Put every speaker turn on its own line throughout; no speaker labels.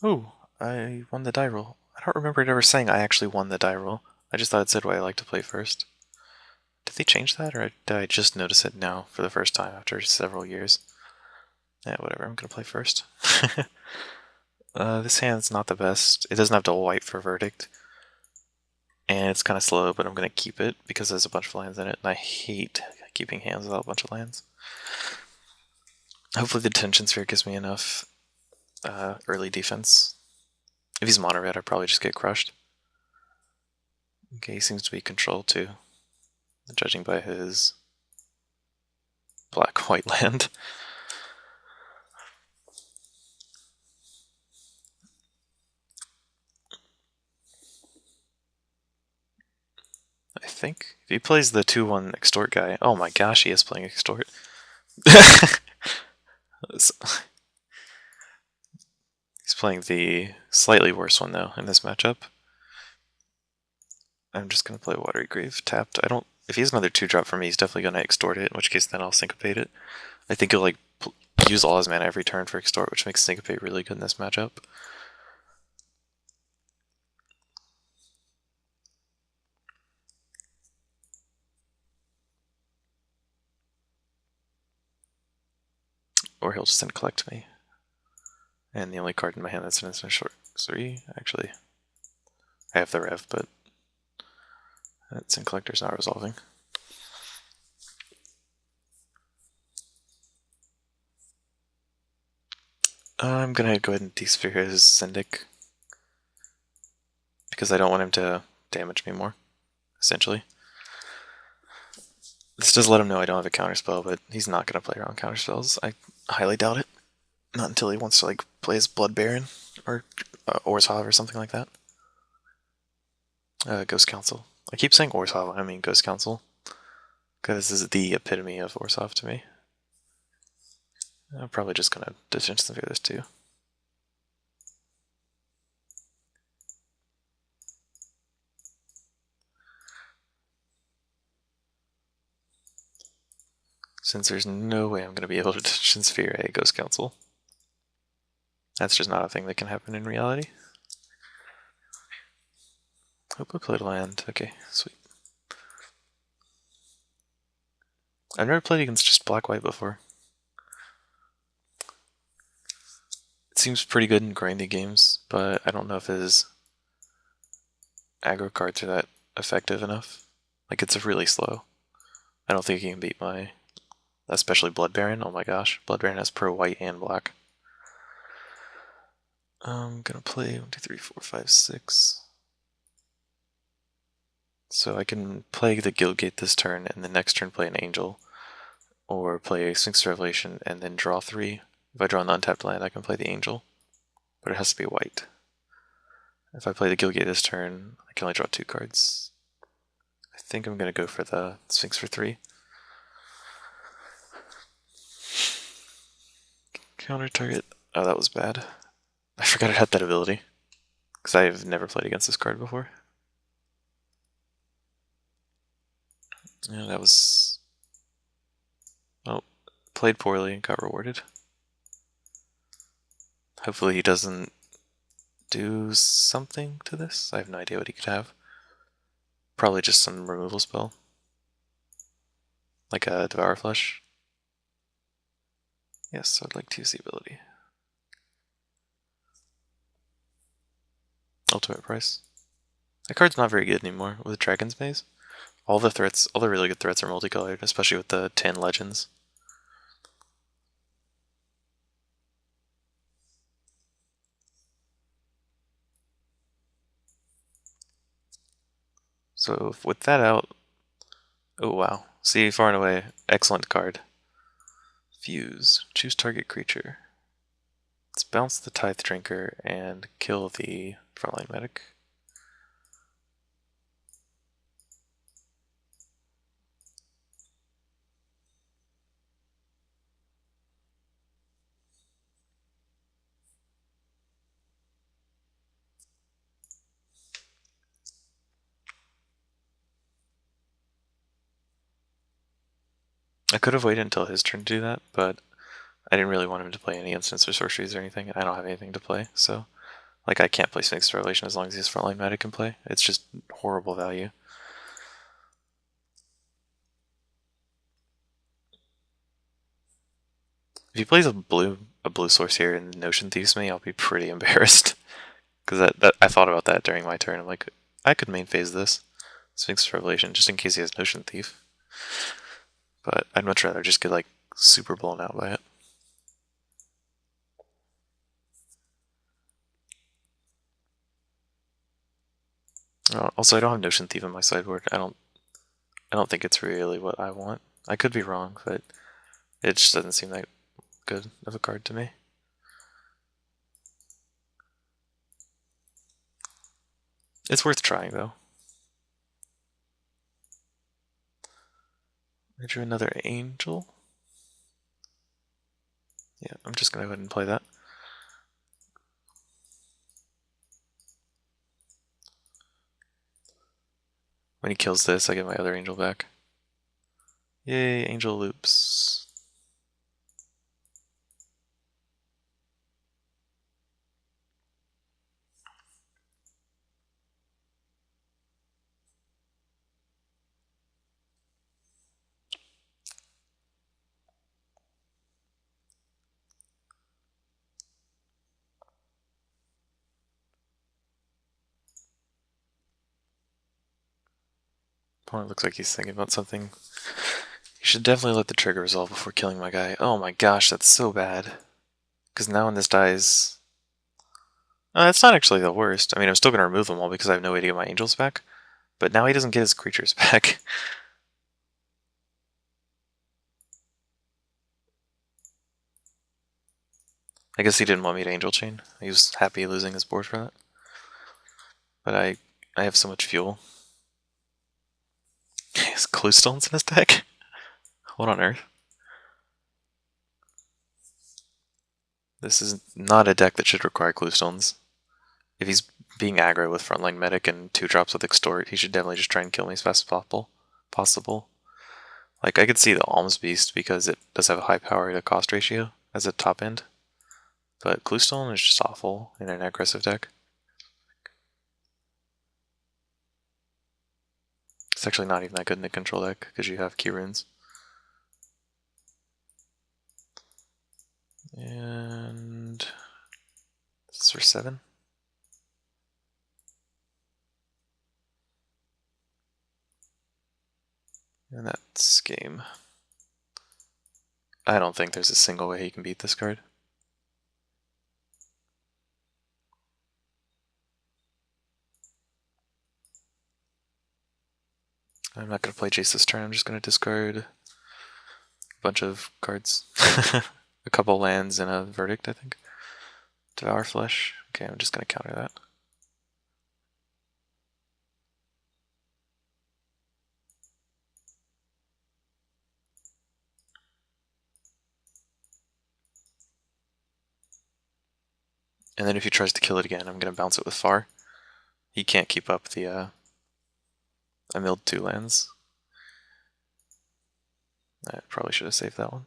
Ooh, I won the die roll. I don't remember it ever saying I actually won the die roll. I just thought it said what I like to play first. Did they change that, or did I just notice it now for the first time after several years? Yeah, whatever, I'm gonna play first. This hand's not the best. It doesn't have double white for verdict. And it's kind of slow, but I'm gonna keep it because there's a bunch of lands in it, and I hate keeping hands without a bunch of lands. Hopefully the Detention Sphere gives me enough early defense. If he's mono red, I'd probably just get crushed. Okay, he seems to be controlled too, judging by his black-white land. I think if he plays the 2/1 extort guy, oh my gosh, he is playing extort. He's playing the slightly worse one though in this matchup. I'm just gonna play Watery Grave tapped. I don't. If he has another 2-drop for me, he's definitely gonna extort it. In which case, then I'll syncopate it. I think he'll like use all his mana every turn for extort, which makes syncopate really good in this matchup. Or he'll just then collect me. And the only card in my hand that's an instant short 3, actually. I have the Rev, but that's in Collector's not resolving. I'm gonna go ahead and Desphere his Syndic. Because I don't want him to damage me more, essentially. This does let him know I don't have a counterspell, but he's not gonna play around counterspells. I highly doubt it. Not until he wants to like play his Blood Baron or Orzhov or something like that. Ghost Council. I keep saying Orzhov, I mean Ghost Council. Because this is the epitome of Orzhov to me. I'm probably just gonna Detention Sphere this too. Since there's no way I'm gonna be able to Detention Sphere a Ghost Council. That's just not a thing that can happen in reality. Hope I played land. Okay, sweet. I've never played against just black-white before. It seems pretty good in grindy games, but I don't know if his aggro cards are that effective enough. Like, it's really slow. I don't think he can beat my, especially Blood Baron. Oh my gosh, Blood Baron has pro white and black. I'm gonna play 1, 2, 3, 4, 5, 6. So I can play the Guildgate this turn, and the next turn play an Angel, or play Sphinx Revelation and then draw 3. If I draw an untapped land, I can play the Angel, but it has to be white. If I play the Guildgate this turn, I can only draw 2 cards. I think I'm gonna go for the Sphinx for 3. Counter target. Oh, that was bad. I forgot it had that ability, because I've never played against this card before. Yeah, that was... oh, played poorly and got rewarded. Hopefully he doesn't do something to this. I have no idea what he could have. Probably just some removal spell. Like a Devour Flesh. Yes, I'd like to use the ability. Ultimate Price. That card's not very good anymore with Dragon's Maze. All the threats, all the really good threats are multicolored, especially with the 10 legends. So with that out, oh wow. See, far and away, excellent card. Fuse. Choose target creature. Let's bounce the Tithe Drinker and kill the frontline medic. I could have waited until his turn to do that, but I didn't really want him to play any instants or sorceries or anything. I don't have anything to play, so Like, I can't play Sphinx Revelation as long as his frontline medic can play. It's just horrible value. If he plays a blue source here and Notion Thieves me, I'll be pretty embarrassed. Because I thought about that during my turn. I'm like, I could main phase this Sphinx Revelation just in case he has Notion Thief. But I'd much rather just get like super blown out by it. Also, I don't have Notion Thief in my sideboard. I don't think it's really what I want. I could be wrong, but it just doesn't seem that good of a card to me. It's worth trying, though. I drew another Angel. Yeah, I'm just going to go ahead and play that. When he kills this, I get my other Angel back. Yay, Angel loops. Opponent looks like he's thinking about something. You should definitely let the trigger resolve before killing my guy. Oh my gosh, that's so bad. Because now when this dies... that's not actually the worst. I mean, I'm still going to remove them all because I have no way to get my angels back. But now he doesn't get his creatures back. I guess he didn't want me to Angel Chain. He was happy losing his board for that. But I have so much fuel. He has Clue Stones in his deck? What on earth? This is not a deck that should require Clue Stones. If he's being aggro with Frontline Medic and 2-drops with Extort, he should definitely just try and kill me as fast as possible. Like, I could see the Alms Beast because it does have a high power to cost ratio as a top end. But Cluestone is just awful in an aggressive deck. It's actually not even that good in a control deck because you have key runes. And this is for 7. And that's game. I don't think there's a single way he can beat this card. I'm not going to play Jace this turn, I'm just going to discard a bunch of cards. A couple lands and a Verdict, I think. Devour Flesh. Okay, I'm just going to counter that. And then if he tries to kill it again, I'm going to bounce it with Far. He can't keep up the I milled 2 lands. I probably should have saved that one.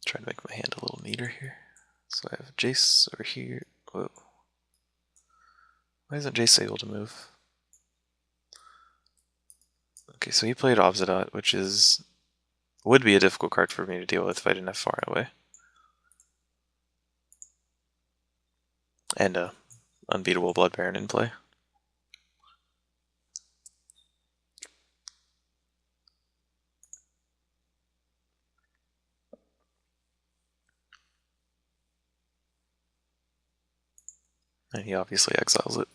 Try to make my hand a little neater here. So I have Jace over here. Whoa. Why isn't Jace able to move? Okay, so he played Obsidian, which would be a difficult card for me to deal with if I didn't have Far Away. And a unbeatable Blood Baron in play. And he obviously exiles it.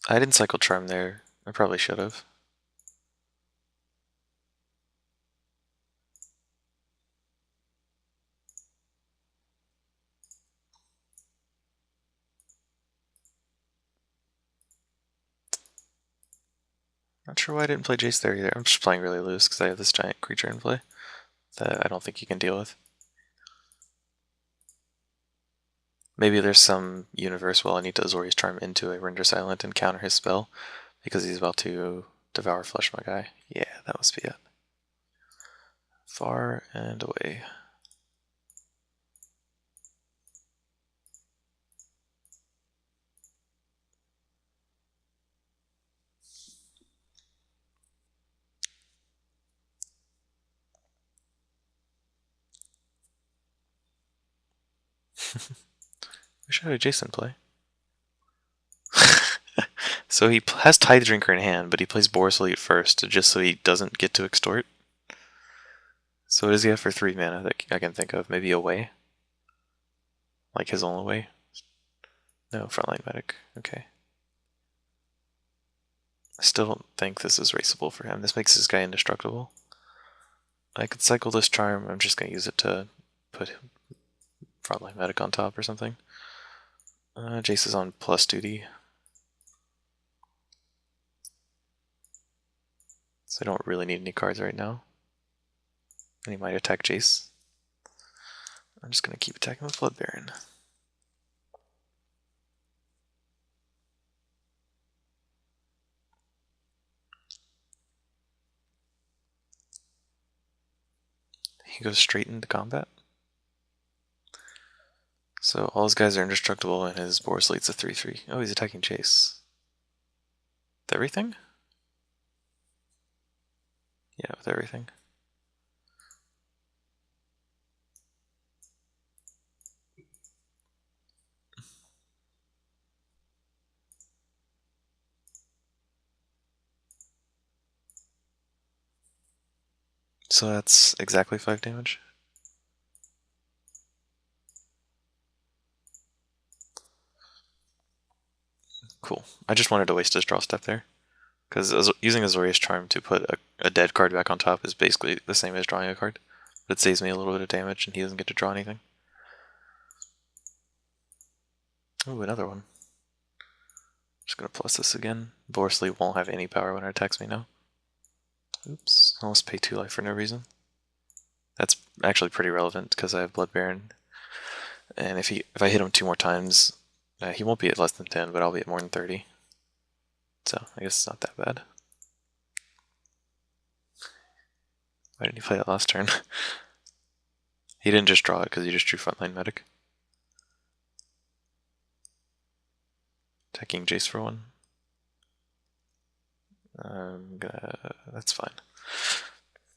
I didn't cycle Charm there. I probably should have. Not sure why I didn't play Jace there either. I'm just playing really loose because I have this giant creature in play that I don't think he can deal with. Maybe there's some universe where I need to Azorius Charm into a Render Silent and counter his spell because he's about to Devour Flesh my guy. Yeah, that must be it. Far and away. We should have Jason play. So he has Tithe Drinker in hand, but he plays Boris Elite first, just so he doesn't get to extort. So what does he have for 3 mana that I can think of? Maybe Away? Like his own Away? No, Frontline Medic. Okay. I still don't think this is raceable for him. This makes this guy indestructible. I could cycle this Charm. I'm just going to use it to put Frontline Medic on top or something. Jace is on plus duty. So I don't really need any cards right now. And he might attack Jace. I'm just going to keep attacking with Blood Baron. He goes straight into combat. So all his guys are indestructible and his Boris Elite's a 3/3. Oh, he's attacking Jace. With everything? Yeah, with everything. So that's exactly 5 damage. Cool. I just wanted to waste his draw step there. Because using Azorius Charm to put a dead card back on top is basically the same as drawing a card. But it saves me a little bit of damage and he doesn't get to draw anything. Ooh, another one. Just gonna plus this again. Boris Elite won't have any power when it attacks me now. Oops, almost pay 2 life for no reason. That's actually pretty relevant because I have Blood Baron. And if I hit him 2 more times, he won't be at less than 10, but I'll be at more than 30. So I guess it's not that bad. Why didn't he play that last turn? He didn't just draw it because he just drew Frontline Medic. Attacking Jace for 1. That's fine.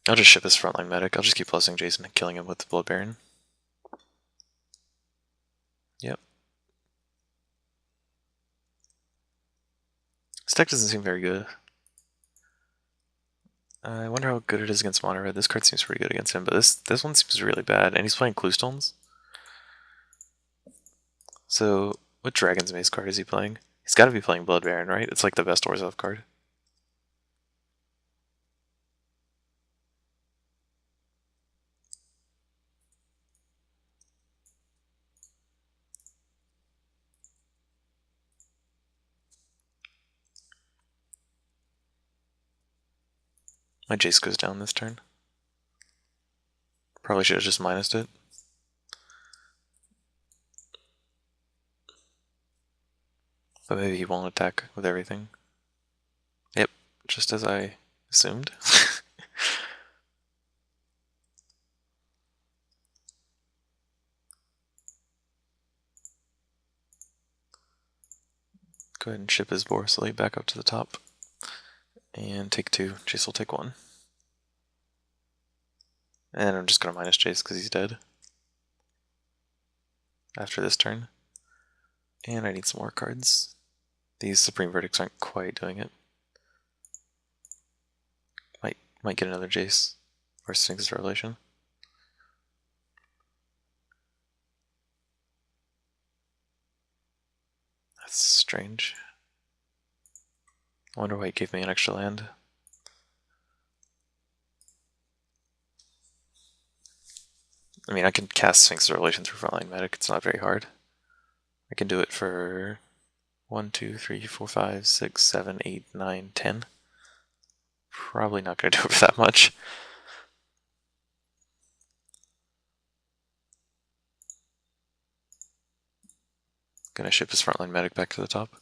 I'll just ship his Frontline Medic. I'll just keep plusing Jason and killing him with the Blood Baron. Yep. This deck doesn't seem very good. I wonder how good it is against Mono Red. This card seems pretty good against him, but this one seems really bad. And he's playing Cluestones. So, what Dragon's Maze card is he playing? He's got to be playing Blood Baron, right? It's like the best Orzhov card. My Jace goes down this turn. Probably should have just minused it. But maybe he won't attack with everything. Yep, just as I assumed. Go ahead and ship his Boris Elite back up to the top. And take 2. Jace will take 1. And I'm just going to minus Jace because he's dead. After this turn. And I need some more cards. These Supreme Verdicts aren't quite doing it. Might get another Jace. Or Sphinx's Revelation. That's strange. I wonder why he gave me an extra land. I mean, I can cast Sphinx's Revelation through Frontline Medic. It's not very hard. I can do it for 1, 2, 3, 4, 5, 6, 7, 8, 9, 10. Probably not going to do it for that much. Gonna ship his frontline medic back to the top.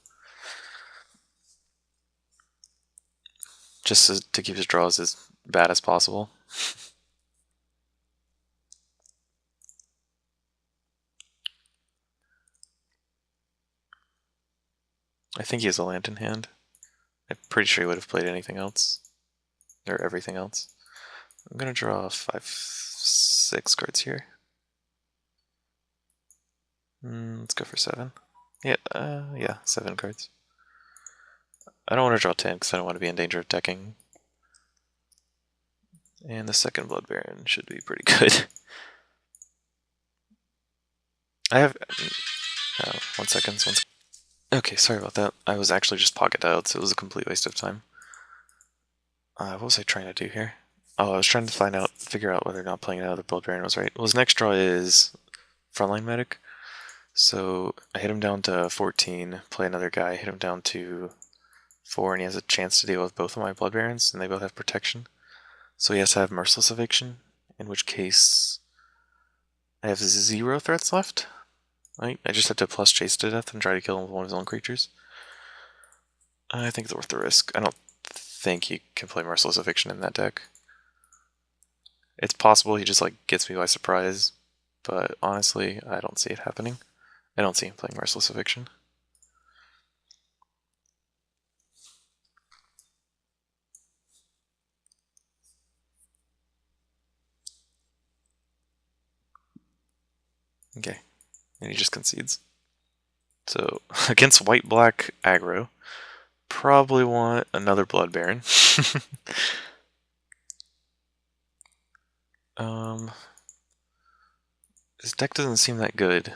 Just to keep his draws as bad as possible. I think he has a land in hand. I'm pretty sure he would have played anything else. Or everything else. I'm gonna draw 5, 6 cards here. Let's go for 7. Yeah, 7 cards. I don't want to draw 10 because I don't want to be in danger of decking. And the second Blood Baron should be pretty good. I have... 1 second. Okay, sorry about that. I was actually just pocket dialed, so it was a complete waste of time. What was I trying to do here? Oh, I was trying to figure out whether or not playing another Blood Baron was right. Well, his next draw is Frontline Medic. So I hit him down to 14, play another guy, hit him down to 4, and he has a chance to deal with both of my Blood Barons, and they both have protection. So he has to have Merciless Eviction, in which case I have 0 threats left. Right? I just have to plus Chase to death and try to kill him with one of his own creatures. I think it's worth the risk. I don't think he can play Merciless Eviction in that deck. It's possible he just gets me by surprise, but honestly, I don't see it happening. I don't see him playing Merciless Eviction. Okay, and he just concedes. So, against white-black aggro, probably want another Blood Baron. His deck doesn't seem that good,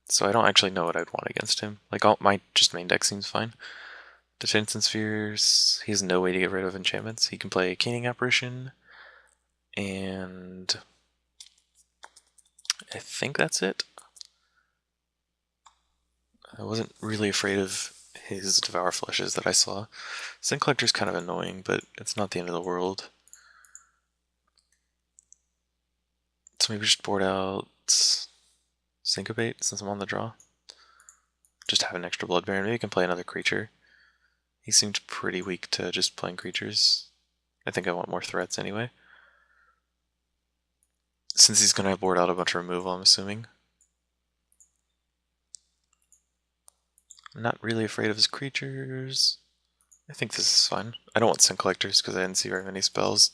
so I don't actually know what I'd want against him. All my main deck seems fine. Detention Spheres, he has no way to get rid of enchantments. He can play Keening Apparition, and I think that's it. I wasn't really afraid of his Devour Fleshes that I saw. Sin Collector's kind of annoying, but it's not the end of the world. So maybe just board out Syncopate since I'm on the draw. Just have an extra Blood Baron. Maybe I can play another creature. He seemed pretty weak to just playing creatures. I think I want more threats anyway. Since he's going to board out a bunch of removal, I'm assuming. I'm not really afraid of his creatures. I think this is fine. I don't want Sin Collectors because I didn't see very many spells.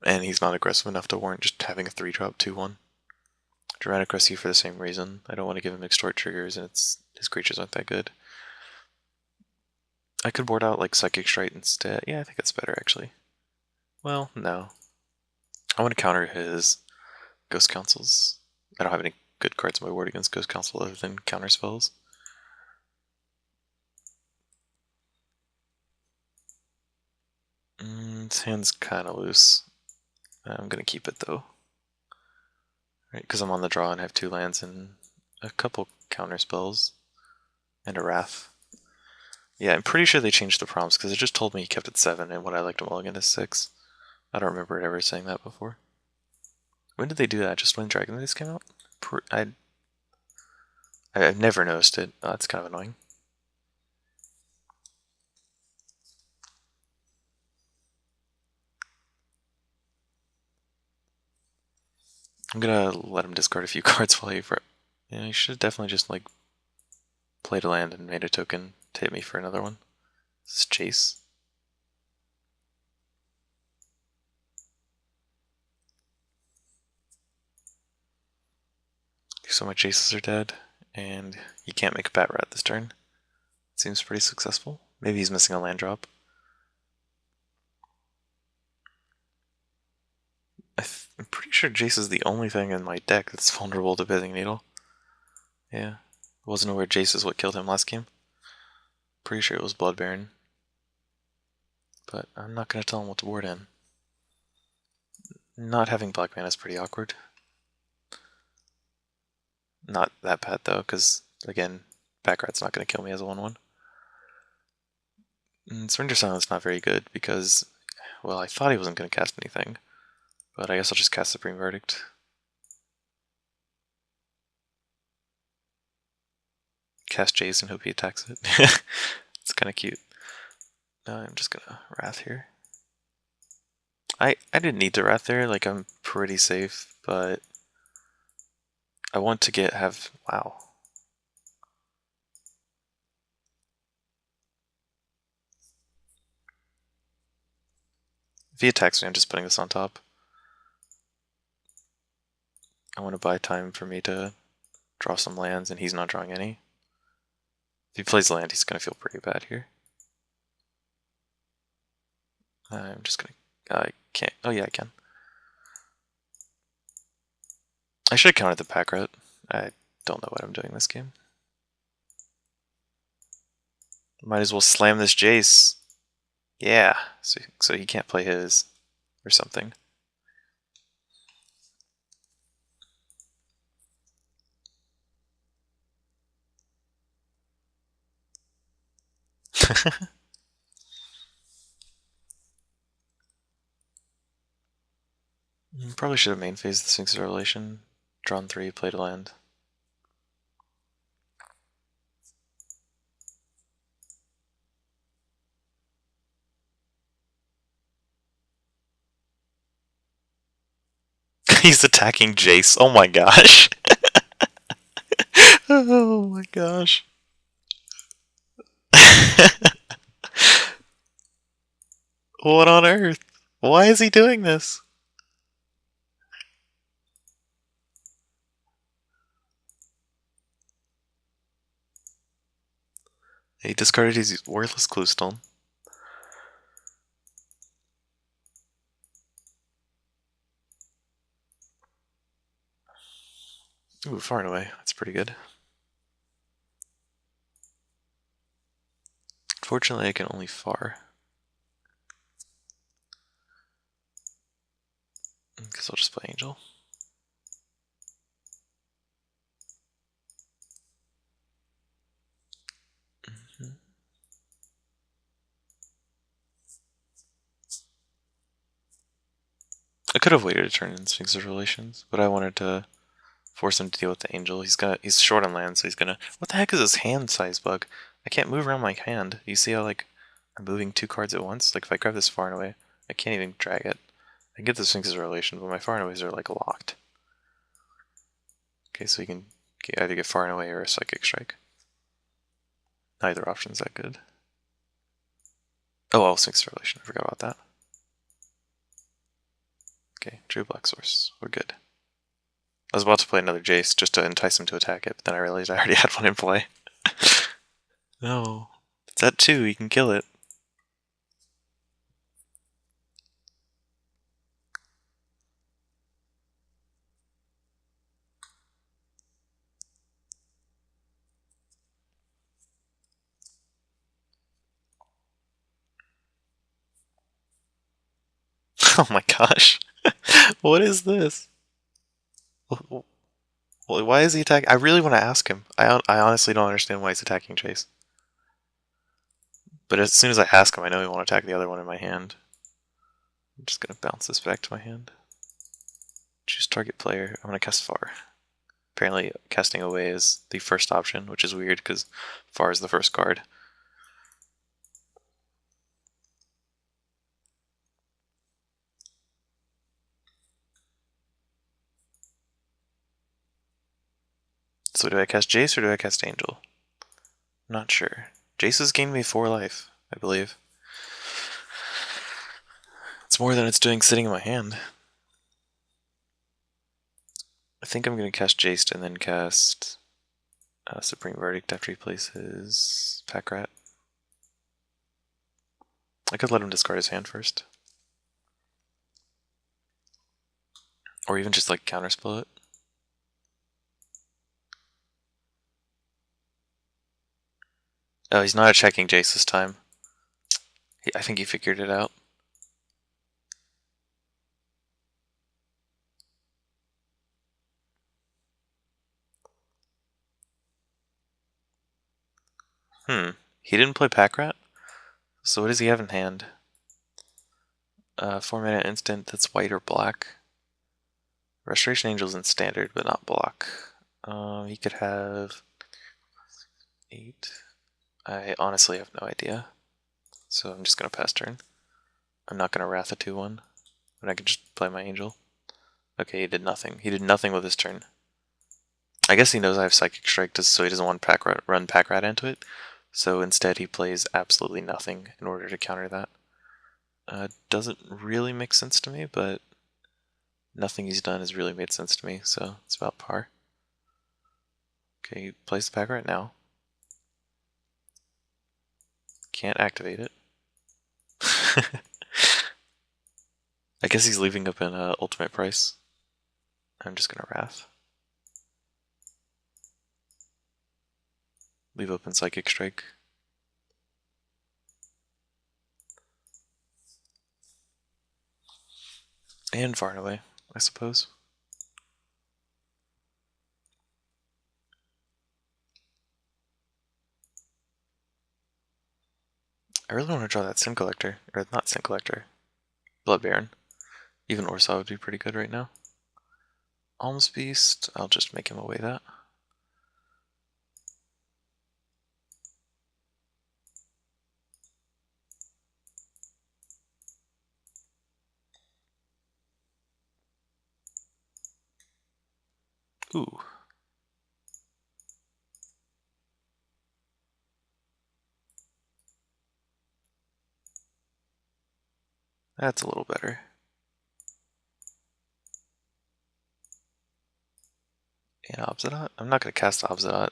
And he's not aggressive enough to warrant just having a 3-drop 2-1. Dramatic Rescue for the same reason. I don't want to give him Extort triggers, and his creatures aren't that good. I could board out Psychic Strike instead. Yeah, I think that's better actually. Well, no. I want to counter his Ghost Councils. I don't have any good cards in my board against Ghost Council other than counter spells. His hand's kind of loose. I'm going to keep it though. Right, because I'm on the draw and have 2 lands and a couple counter spells and a Wrath. Yeah, I'm pretty sure they changed the prompts because it just told me he kept it 7 and what I liked to mulligan is 6. I don't remember it ever saying that before. When did they do that? Just when Dragon Days came out? I've never noticed it. Oh, that's kind of annoying. I'm gonna let him discard a few cards while he should definitely just played a land and made a token to hit me for another one. This is Chase. So my Chases are dead, and he can't make a Bat Rat this turn. Seems pretty successful. Maybe he's missing a land drop. I'm pretty sure Jace is the only thing in my deck that's vulnerable to Pithing Needle. Yeah. Wasn't aware Jace is what killed him last game. Pretty sure it was Blood Baron. But I'm not going to tell him what to board in. Not having black mana is pretty awkward. Not that bad though, because again, Backrat's not going to kill me as a 1-1. Surrender Silence not very good because, well, I thought he wasn't going to cast anything. But I guess I'll just cast Supreme Verdict. cast Jace and hope he attacks it. It's kind of cute. Now I'm just gonna Wrath here. I didn't need to Wrath there, like I'm pretty safe, but I want to wow. If he attacks me, I'm just putting this on top. I want to buy time for me to draw some lands, and he's not drawing any. If he plays land, he's going to feel pretty bad here. I'm just going to... I can't... Oh yeah, I can. I should have counted the pack rat. I don't know what I'm doing this game. Might as well slam this Jace. Yeah, so he can't play his or something. Probably should have main phased the Sphinx Revelation. Drawn 3, played a land. He's attacking Jace. Oh my gosh. Oh my gosh. What on earth? Why is he doing this? He discarded his worthless Cluestone. Ooh, far and away. That's pretty good. Fortunately, I can only far. Guess I'll just play Angel. I could have waited a turn in Sphinx of Relations, but I wanted to force him to deal with the Angel. He's short on land, so he's gonna... What the heck is this hand size bug? I can't move around my hand. You see how, like, I'm moving 2 cards at once? Like, if I grab this far and away, I can't even drag it. I can get the Sphinx of Relation, but my far and aways are, like, locked. Okay, so you can either get far and away or a Psychic Strike. Neither option's that good. Oh, well, Sphinx of Relation. I forgot about that. Okay, drew Black Source. We're good. I was about to play another Jace just to entice him to attack it, but then I realized I already had one in play. No. It's at 2, you can kill it. Oh my gosh. What is this? Why is he attacking? I really want to ask him. I honestly don't understand why he's attacking Jace. But as soon as I ask him, I know he won't attack the other one in my hand. I'm just going to bounce this back to my hand. Choose target player. I'm going to cast Far. Apparently, casting away is the first option, which is weird because Far is the first card. So do I cast Jace or do I cast Angel? I'm not sure. Jace has gained me 4 life, I believe. It's more than it's doing sitting in my hand. I think I'm going to cast Jace and then cast Supreme Verdict after he plays his Pack Rat. I could let him discard his hand first. Or even just like counterspell it. Oh, he's not checking Jace this time. I think he figured it out. He didn't play Pack Rat? So what does he have in hand? 4-mana instant that's white or black. Restoration Angel's in standard, but not block. He could have... 8. I honestly have no idea, so I'm just going to pass turn. I'm not going to Wrath a 2-1, but I can just play my Angel. Okay, he did nothing. He did nothing with his turn. I guess he knows I have Psychic Strike, so he doesn't want to run Pack Rat into it. So instead he plays absolutely nothing in order to counter that. Doesn't really make sense to me, but nothing he's done has really made sense to me, so it's about par. Okay, he plays the Pack Rat now. Can't activate it. I guess he's leaving up an ultimate price. I'm just gonna Wrath. Leave open Psychic Strike. And far and away, I suppose. I really want to draw that Sin Collector, or not Sin Collector, Blood Baron. Even Orsaw would be pretty good right now. Alms Beast, I'll just make him away that. Ooh. That's a little better. And Obsidian? I'm not going to cast Obsidian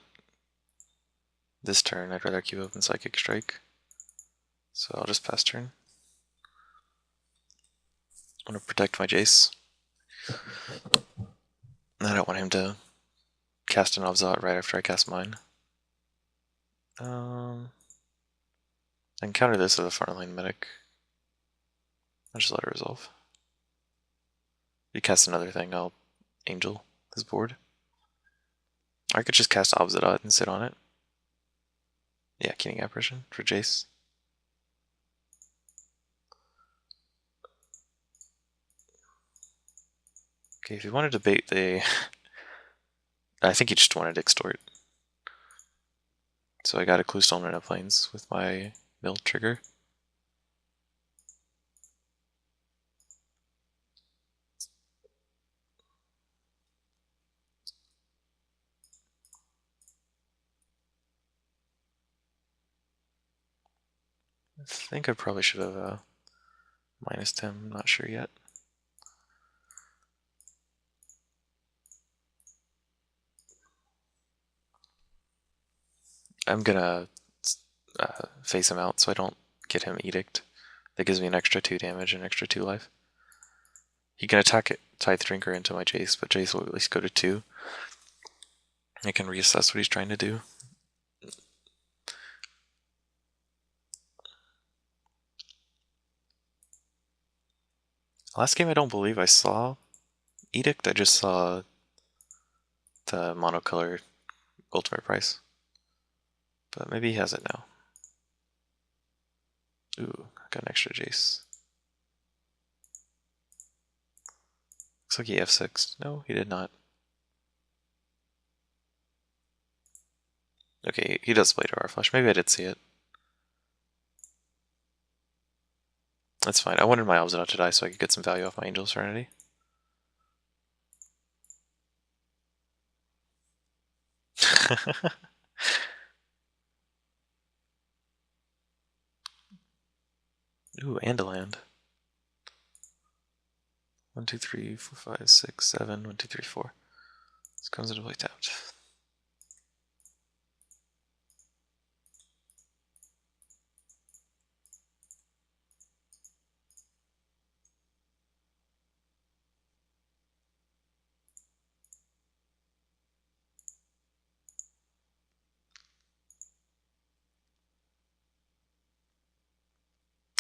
this turn. I'd rather keep open Psychic Strike. So I'll just pass turn. I want to protect my Jace. I don't want him to cast an Obsidian right after I cast mine. I can counter this with a frontline medic. I'll just let it resolve. If he casts another thing, I'll Angel his board. I could just cast Obsidian and sit on it. Yeah, Keening Apparition for Jace. Okay, if he wanted to bait the... I think he just wanted to extort. So I got a Cluestone Rena Plains with my mill trigger. I think I probably should have minus him, I'm not sure yet. I'm gonna face him out so I don't get him Edict. That gives me an extra 2 damage and extra 2 life. He can attack it, Tithe Drinker into my Jace, but Jace will at least go to 2. I can reassess what he's trying to do. Last game I don't believe I saw Edict, I just saw the monocolor ultimate price. But maybe he has it now. Ooh, I got an extra Jace. Looks like he F6'd. No, he did not. Okay, he does play to our flush. Maybe I did see it. That's fine. I wanted my Obsidian to die so I could get some value off my Angel Serenity. Ooh, and a land. 1, 2, 3, 4, 5, 6, 7. 1, 2, 3, 4. This comes into play tapped.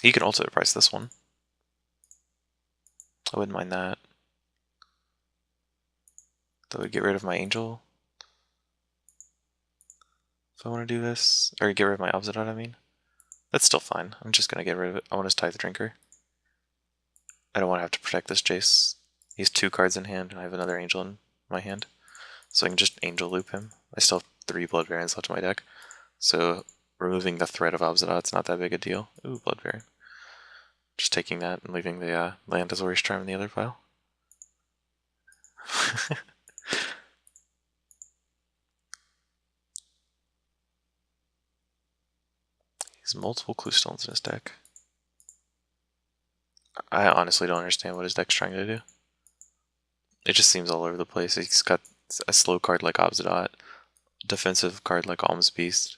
He can ultimate price this one. I wouldn't mind that. That would get rid of my Angel. If I want to do this, or get rid of my Obsidian, I mean. That's still fine. I'm just going to get rid of it. I want his Tithe Drinker. I don't want to have to protect this Jace. He has 2 cards in hand, and I have another Angel in my hand. So I can just Angel Loop him. I still have 3 Blood Barons left in my deck. So removing the threat of Obsidian's not that big a deal. Ooh, Blood Baron. Just taking that and leaving the land Azorius Charm in the other pile. He has multiple Clue Stones in his deck. I honestly don't understand what his deck's trying to do. It just seems all over the place. He's got a slow card like Obsidian, defensive card like Alms Beast,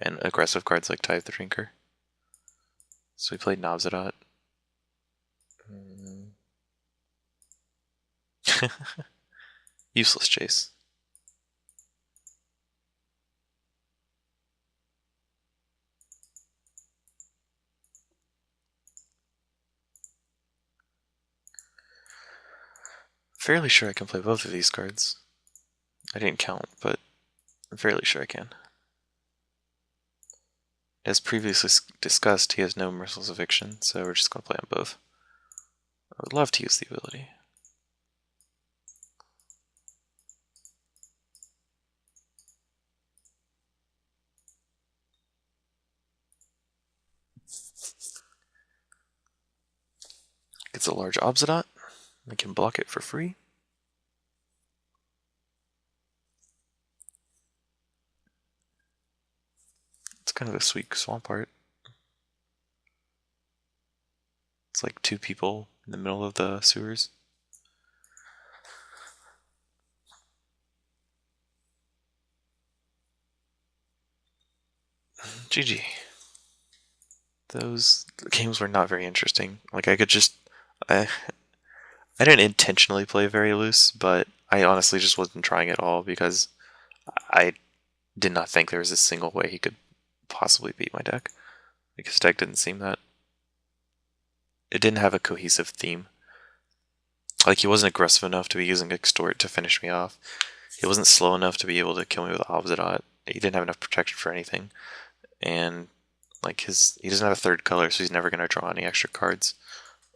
and aggressive cards like Tithe the Drinker. So we played Obsidian. Useless chase. Fairly sure I can play both of these cards. I didn't count, but I'm fairly sure I can. As previously discussed, he has no Merciless Eviction, so we're just going to play on both. I would love to use the ability. Gets a large Obsidian. We can block it for free. It's kind of a sweet swamp art. It's like two people in the middle of the sewers. GG. Those games were not very interesting. Like, I could just... I didn't intentionally play very loose, but I honestly just wasn't trying at all because I did not think there was a single way he could possibly beat my deck. Like, his deck didn't seem that... It didn't have a cohesive theme. Like, he wasn't aggressive enough to be using Extort to finish me off. He wasn't slow enough to be able to kill me with Obsidian. He didn't have enough protection for anything. And, like, he doesn't have a third color, so he's never going to draw any extra cards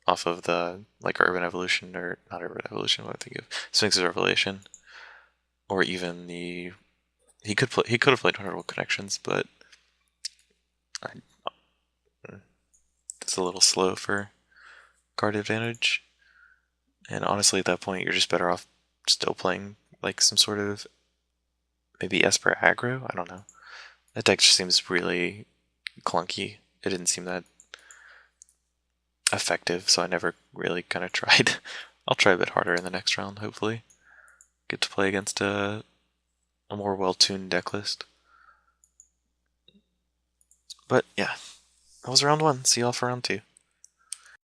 off of the, like, Urban Evolution, or not Urban Evolution, what I think of, Sphinx's Revelation. Or even the... He could have played Honorable Connections, but it's a little slow for card advantage. And honestly, at that point, you're just better off still playing like some sort of maybe Esper aggro. I don't know. That deck just seems really clunky. It didn't seem that effective, so I never really kind of tried. I'll try a bit harder in the next round, hopefully. Get to play against a more well-tuned deck list. But yeah, that was round 1. See y'all for round 2.